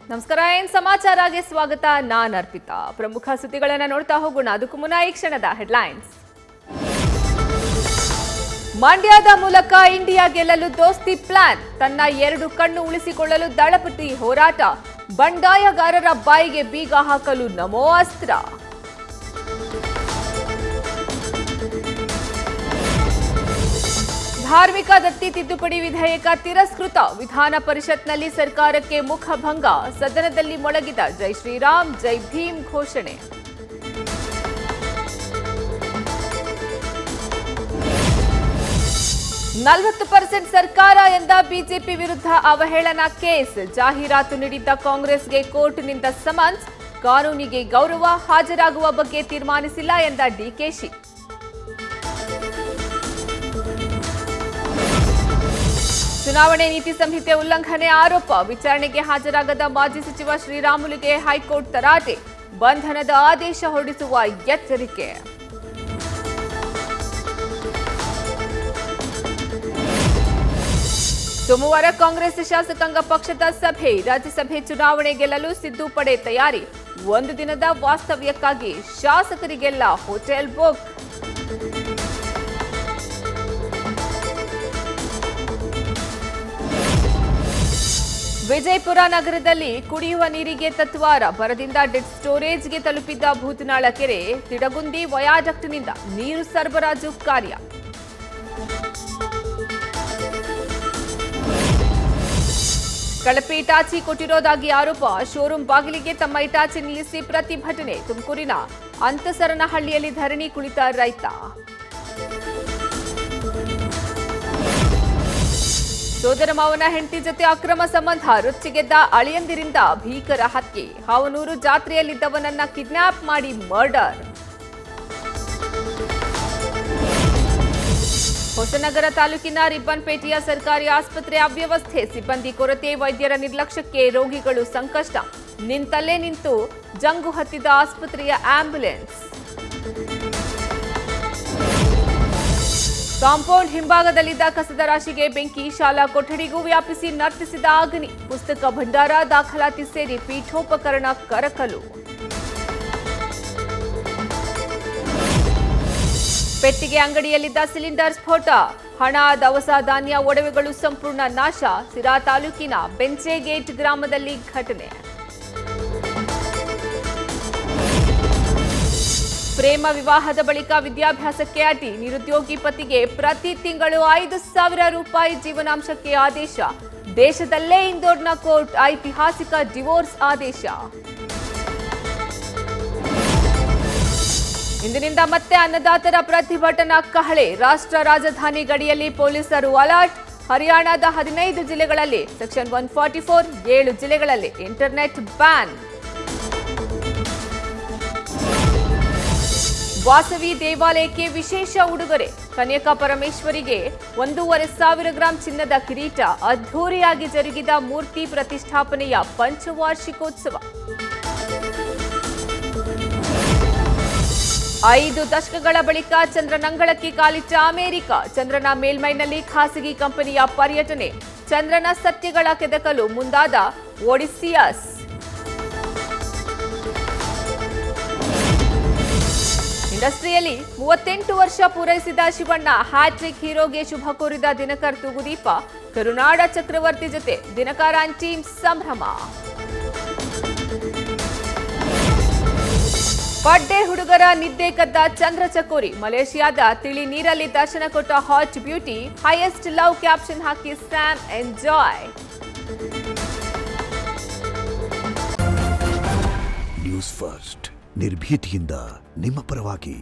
ನಮಸ್ಕಾರ, ಏನ್ ಸಮಾಚಾರಕ್ಕೆ ಸ್ವಾಗತ. ನಾನು ಅರ್ಪಿತಾ. ಪ್ರಮುಖ ಸುದ್ದಿಗಳನ್ನ ನೋಡ್ತಾ ಹೋಗೋಣ. ಅದಕ್ಕೂ ಮುನ್ನ ಈ ಕ್ಷಣದ ಹೆಡ್ಲೈನ್ಸ್. ಮಂಡ್ಯದ ಮೂಲಕ ಇಂಡಿಯಾ ಗೆಲ್ಲಲು ದೋಸ್ತಿ ಪ್ಲಾನ್. ತನ್ನ 2 ಕಣ್ಣು ಉಳಿಸಿಕೊಳ್ಳಲು ದಳಪತಿ ಹೋರಾಟ. ಬಂಡಾಯಗಾರರ ಬಾಯಿಗೆ ಬೀಗ ಹಾಕಲು ನಮೋ ಅಸ್ತ್ರ. ಧಾರ್ಮಿಕ ದತ್ತಿ ತಿದ್ದುಪಡಿ ವಿಧೇಯಕ ತಿರಸ್ಕೃತ. ವಿಧಾನ ಪರಿಷತ್ನಲ್ಲಿ ಸರ್ಕಾರಕ್ಕೆ ಮುಖಭಂಗ. ಸದನದಲ್ಲಿ ಮೊಳಗಿದ ಜೈ ಶ್ರೀರಾಮ್ ಜೈ ಭೀಮ್ ಘೋಷಣೆ. %40 ಸರ್ಕಾರ ಎಂದ ಬಿಜೆಪಿ ವಿರುದ್ಧ ಅವಹೇಳನಾ ಕೇಸ್. ಜಾಹೀರಾತು ನೀಡಿದ್ದ ಕಾಂಗ್ರೆಸ್ಗೆ ಕೋರ್ಟ್ನಿಂದ ಸಮನ್ಸ್. ಕಾನೂನಿಗೆ ಗೌರವ, ಹಾಜರಾಗುವ ಬಗ್ಗೆ ತೀರ್ಮಾನಿಸಿಲ್ಲ ಎಂದ ಡಿಕೆಶಿ. ಚುನಾವಣೆ ನೀತಿ ಸಂಹಿತೆ ಉಲ್ಲಂಘನೆ ಆರೋಪ. ವಿಚಾರಣೆಗೆ ಹಾಜರಾಗದ ಮಾಜಿ ಸಚಿವ ಶ್ರೀರಾಮುಲುಗೆ ಹೈಕೋರ್ಟ್ ತರಾಟೆ. ಬಂಧನದ ಆದೇಶ ಹೊರಡಿಸುವ ಎಚ್ಚರಿಕೆ. ಸೋಮವಾರ ಕಾಂಗ್ರೆಸ್ ಶಾಸಕಾಂಗ ಪಕ್ಷದ ಸಭೆ. ರಾಜ್ಯಸಭೆ ಚುನಾವಣೆ ಗೆಲ್ಲಲು ಸಿದ್ದು ಪಡೆ ತಯಾರಿ. 1 ದಿನದ ವಾಸ್ತವ್ಯಕ್ಕಾಗಿ ಶಾಸಕರಿಗೆಲ್ಲ ಹೋಟೆಲ್ ಬುಕ್. ವಿಜಯಪುರ ನಗರದಲ್ಲಿ ಕುಡಿಯುವ ನೀರಿಗೆ ತತ್ವಾರ. ಬರದಿಂದ ಡೆಡ್ ಸ್ಟೋರೇಜ್ಗೆ ತಲುಪಿದ್ದ ಭೂತನಾಳ ಕೆರೆ. ತಿಡಗುಂದಿ ವಯಾಡಕ್ಟ್ನಿಂದ ನೀರು ಸರಬರಾಜು ಕಾರ್ಯ. ಕಳಪೆ ಇಟಾಚಿ ಕೊಟ್ಟಿರೋದಾಗಿ ಆರೋಪ. ಶೋರೂಂ ಬಾಗಿಲಿಗೆ ತಮ್ಮ ಇಟಾಚಿ ನಿಲ್ಲಿಸಿ ಪ್ರತಿಭಟನೆ. ತುಮಕೂರಿನ ಅಂತಸರನಹಳ್ಳಿಯಲ್ಲಿ ಧರಣಿ ಕುಳಿತ ರೈತ. ಸೋದರ ಮಾವನ ಹೆಂಡತಿ ಜೊತೆ ಅಕ್ರಮ ಸಂಬಂಧ. ರೊಚ್ಚಿಗೆದ್ದ ಅಳಿಯಂದಿರಿಂದ ಭೀಕರ ಹತ್ಯೆ. ಹಾವನೂರು ಜಾತ್ರೆಯಲ್ಲಿದ್ದವನನ್ನ ಕಿಡ್ನಾಪ್ ಮಾಡಿ ಮರ್ಡರ್. ಹೊಸನಗರ ತಾಲೂಕಿನ ರಿಬ್ಬನ್ಪೇಟೆಯ ಸರ್ಕಾರಿ ಆಸ್ಪತ್ರೆ ಅವ್ಯವಸ್ಥೆ. ಸಿಬ್ಬಂದಿ ಕೊರತೆ, ವೈದ್ಯರ ನಿರ್ಲಕ್ಷ್ಯಕ್ಕೆ ರೋಗಿಗಳು ಸಂಕಷ್ಟ. ನಿಂತಲ್ಲೇ ನಿಂತು ಜಂಗು ಹತ್ತಿದ ಆಸ್ಪತ್ರೆಯ ಆಂಬ್ಯುಲೆನ್ಸ್. ಕಾಂಪೌಂಡ್ ಹಿಂಭಾಗದಲ್ಲಿದ್ದ ಕಸದ ರಾಶಿಗೆ ಬೆಂಕಿ. ಶಾಲಾ ಕೊಠಡಿಗೂ ವ್ಯಾಪಿಸಿ ನರ್ತಿಸಿದ ಅಗ್ನಿ. ಪುಸ್ತಕ ಭಂಡಾರ, ದಾಖಲಾತಿ ಸೇರಿ ಪೀಠೋಪಕರಣ ಕರಕಲು. ಪೆಟ್ಟಿಗೆ ಅಂಗಡಿಯಲ್ಲಿದ್ದ ಸಿಲಿಂಡರ್ ಸ್ಫೋಟ. ಹಣ, ದವಸ ಧಾನ್ಯ, ಒಡವೆಗಳು ಸಂಪೂರ್ಣ ನಾಶ. ಸಿರಾ ತಾಲೂಕಿನ ಬೆಂಚೇಗೇಟ್ ಗ್ರಾಮದಲ್ಲಿ ಘಟನೆ. ಪ್ರೇಮ ವಿವಾಹದ ಬಳಿಕ ವಿದ್ಯಾಭ್ಯಾಸಕ್ಕೆ ಅಡ್ಡಿ. ನಿರುದ್ಯೋಗಿ ಪತಿಗೆ ಪ್ರತಿ ತಿಂಗಳು 5,000 ರೂಪಾಯಿ ಜೀವನಾಂಶಕ್ಕೆ ಆದೇಶ. ದೇಶದಲ್ಲೇ ಇಂದೋರ್ನ ಕೋರ್ಟ್ ಐತಿಹಾಸಿಕ ಡಿವೋರ್ಸ್ ಆದೇಶ. ಇಂದಿನಿಂದ ಮತ್ತೆ ಅನ್ನದಾತರ ಪ್ರತಿಭಟನಾ ಕಹಳೆ. ರಾಷ್ಟ್ರ ರಾಜಧಾನಿ ಗಡಿಯಲ್ಲಿ ಪೊಲೀಸರು ಅಲರ್ಟ್. ಹರಿಯಾಣದ 15 ಜಿಲ್ಲೆಗಳಲ್ಲಿ ಸೆಕ್ಷನ್ 144, 7 ಜಿಲ್ಲೆಗಳಲ್ಲಿ ಇಂಟರ್ನೆಟ್ ಬ್ಯಾನ್. ವಾಸವಿ ದೇವಾಲಯಕ್ಕೆ ವಿಶೇಷ ಉಡುಗೊರೆ. ಕನ್ಯಕಾ ಪರಮೇಶ್ವರಿಗೆ 1,500 ಗ್ರಾಂ ಚಿನ್ನದ ಕಿರೀಟ. ಅದ್ಧೂರಿಯಾಗಿ ಜರುಗಿದ ಮೂರ್ತಿ ಪ್ರತಿಷ್ಠಾಪನೆಯ ಪಂಚವಾರ್ಷಿಕೋತ್ಸವ. 5 ದಶಕಗಳ ಬಳಿಕ ಚಂದ್ರನಂಗಳಕ್ಕೆ ಕಾಲಿಟ್ಟ ಅಮೆರಿಕ. ಚಂದ್ರನ ಮೇಲ್ಮೈನಲ್ಲಿ ಖಾಸಗಿ ಕಂಪನಿಯ ಪರ್ಯಟನೆ. ಚಂದ್ರನ ಸತ್ಯಗಳ ಕೆದಕಲು ಮುಂದಾದ ಒಡಿಸಿಯಸ್. ಇಂಡಸ್ಟ್ರಿಯಲ್ಲಿ 38 ವರ್ಷ ಪೂರೈಸಿದ ಶಿವಣ್ಣ. ಹ್ಯಾಟ್ರಿಕ್ ಹೀರೋಗೆ ಶುಭ ಕೋರಿದ ದಿನಕರ್ ತೂಗುದೀಪ. ಕರುನಾಡ ಚಕ್ರವರ್ತಿ ಜೊತೆ ದಿನಕರ್ ಅಂಡ್ ಟೀಮ್ ಸಂಭ್ರಮ. ಬಡ್ಡೆ ಹುಡುಗರ ನಿದ್ದೆ ಕದ್ದ ಚಂದ್ರಚಕೋರಿ. ಮಲೇಷಿಯಾದ ತಿಳಿ ನೀರಲ್ಲಿ ದರ್ಶನ ಕೊಟ್ಟ hot beauty. Highest love caption ಹಾಕಿ ಸ್ಯಾಮ್ ಎಂಜಾಯ್. ನ್ಯೂಸ್ ಫಸ್ಟ್, ನಿರ್ಭೀತಿಯಿಂದ ನಿಮ್ಮ ಪರವಾಗಿ.